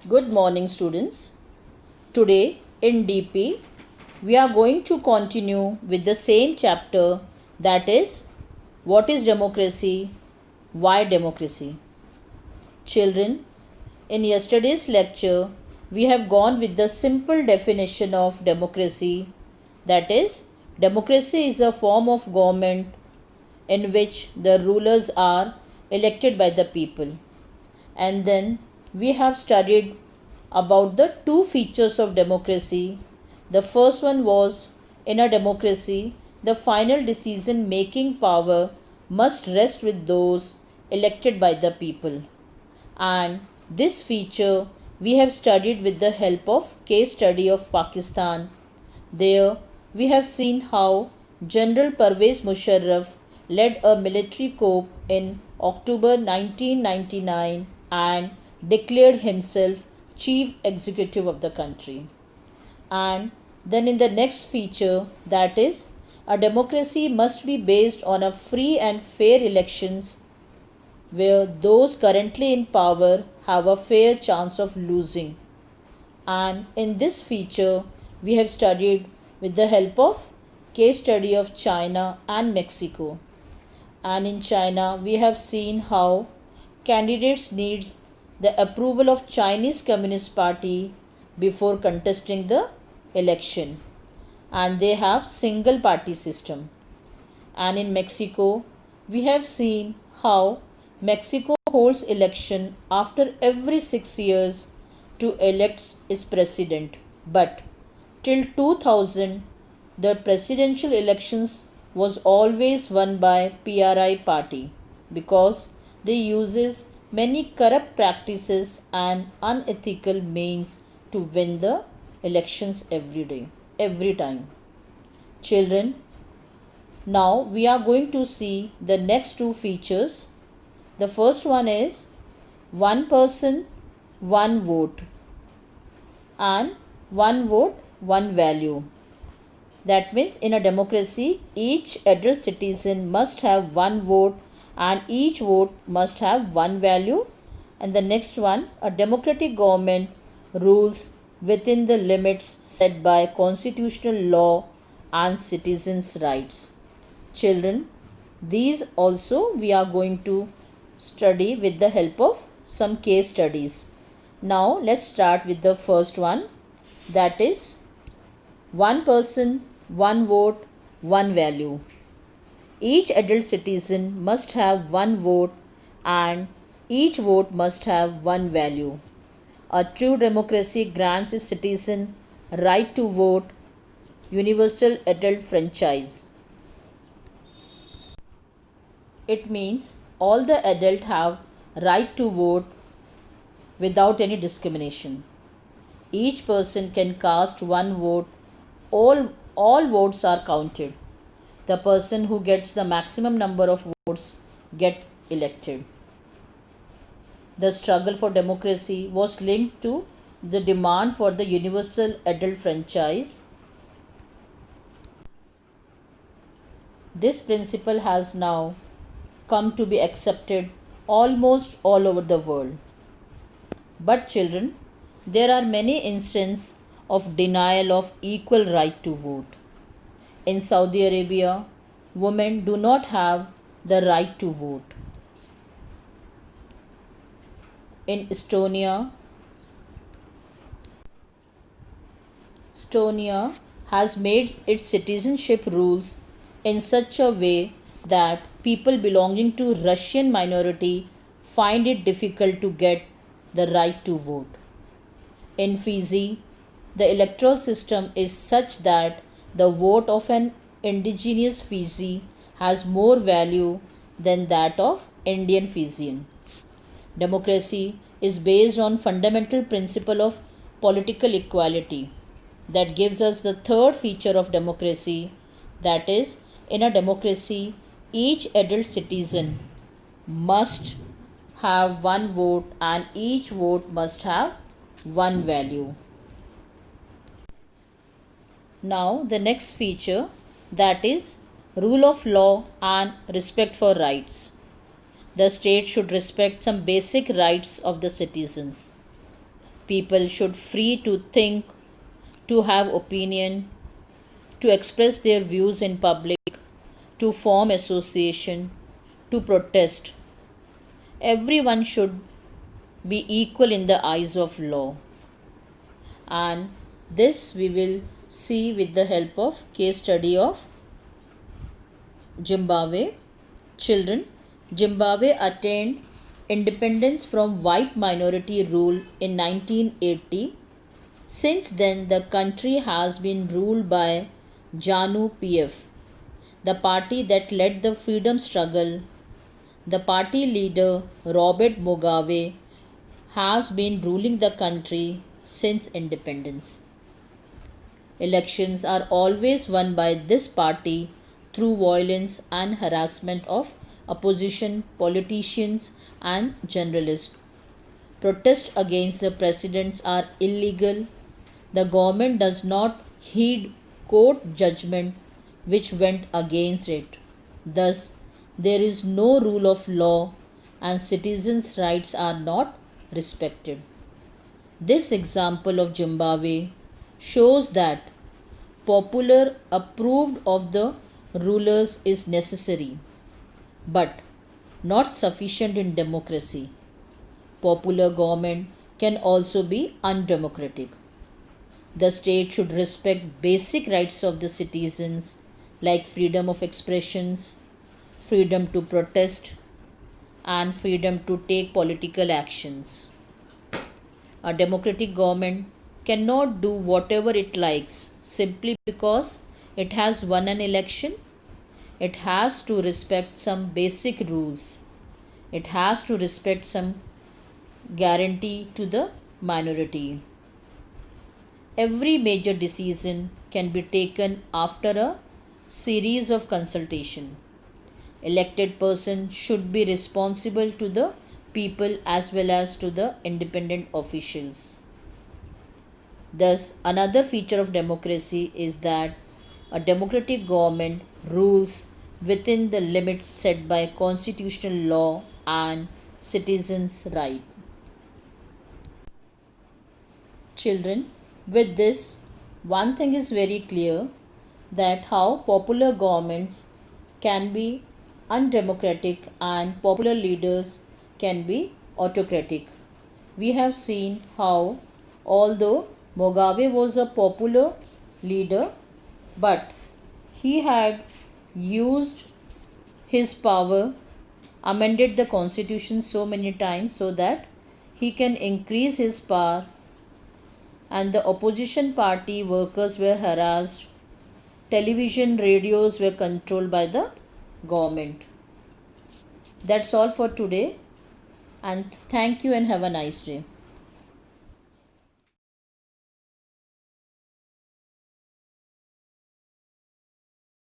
Good morning, students. Today in DP, we are going to continue with the same chapter, that is, what is democracy? Why democracy? Children, in yesterday's lecture, we have gone with the simple definition of democracy, that is, democracy is a form of government in which the rulers are elected by the people. And then we have studied about the two features of democracy. The first one was, in a democracy, the final decision making power must rest with those elected by the people. And this feature we have studied with the help of case study of Pakistan. There we have seen how General Pervez Musharraf led a military coup in October 1999 and declared himself chief executive of the country. And then in the next feature, that is, a democracy must be based on a free and fair elections where those currently in power have a fair chance of losing. And in this feature, we have studied with the help of case study of China and Mexico. And in China, we have seen how candidates need the approval of Chinese Communist Party before contesting the election, and they have single party system. And in Mexico, we have seen how Mexico holds election after every 6 years to elect its president, but till 2000 the presidential elections was always won by PRI party because they uses many corrupt practices and unethical means to win the elections every time. Children, now we are going to see the next two features. The first one is one person, one vote, and one vote, one value. That means in a democracy, each adult citizen must have one vote and each vote must have one value. And the next one, a democratic government rules within the limits set by constitutional law and citizens' rights. Children, these also we are going to study with the help of some case studies. Now let's start with the first one, that is one person, one vote, one value. Each adult citizen must have one vote and each vote must have one value. A true democracy grants its citizen right to vote, universal adult franchise. It means all the adults have right to vote without any discrimination. Each person can cast one vote. All votes are counted. The person who gets the maximum number of votes get elected. The struggle for democracy was linked to the demand for the universal adult franchise. This principle has now come to be accepted almost all over the world. But children, there are many instances of denial of equal right to vote. In Saudi Arabia, women do not have the right to vote. In Estonia has made its citizenship rules in such a way that people belonging to Russian minority find it difficult to get the right to vote. In Fiji, the electoral system is such that the vote of an indigenous Fiji has more value than that of Indian Fijian. Democracy is based on fundamental principle of political equality that gives us the third feature of democracy, that is, in a democracy each adult citizen must have one vote and each vote must have one value. Now the next feature, that is rule of law and respect for rights. The state should respect some basic rights of the citizens. People should free to think, to have opinion, to express their views in public, to form association, to protest. Everyone should be equal in the eyes of law. And this we will see with the help of case study of Zimbabwe. Children, Zimbabwe attained independence from white minority rule in 1980. Since then, the country has been ruled by ZANU PF, the party that led the freedom struggle. The party leader, Robert Mugabe, has been ruling the country since independence. Elections are always won by this party through violence and harassment of opposition politicians and journalists. Protests against the presidents are illegal. The government does not heed court judgment which went against it. Thus, there is no rule of law and citizens' rights are not respected. This example of Zimbabwe shows that popular approved of the rulers is necessary but not sufficient in democracy. Popular government can also be undemocratic. The state should respect basic rights of the citizens like freedom of expressions, freedom to protest, and freedom to take political actions. A democratic government cannot do whatever it likes simply because it has won an election. It has to respect some basic rules. It has to respect some guarantee to the minority. Every major decision can be taken after a series of consultation. Elected person should be responsible to the people as well as to the independent officials. Thus, another feature of democracy is that a democratic government rules within the limits set by constitutional law and citizens' right. Children, with this, one thing is very clear that how popular governments can be undemocratic and popular leaders can be autocratic. We have seen how, although Mugabe was a popular leader, but he had used his power, amended the constitution so many times so that he can increase his power, and the opposition party workers were harassed. Television, radios were controlled by the government. That's all for today, and thank you and have a nice day.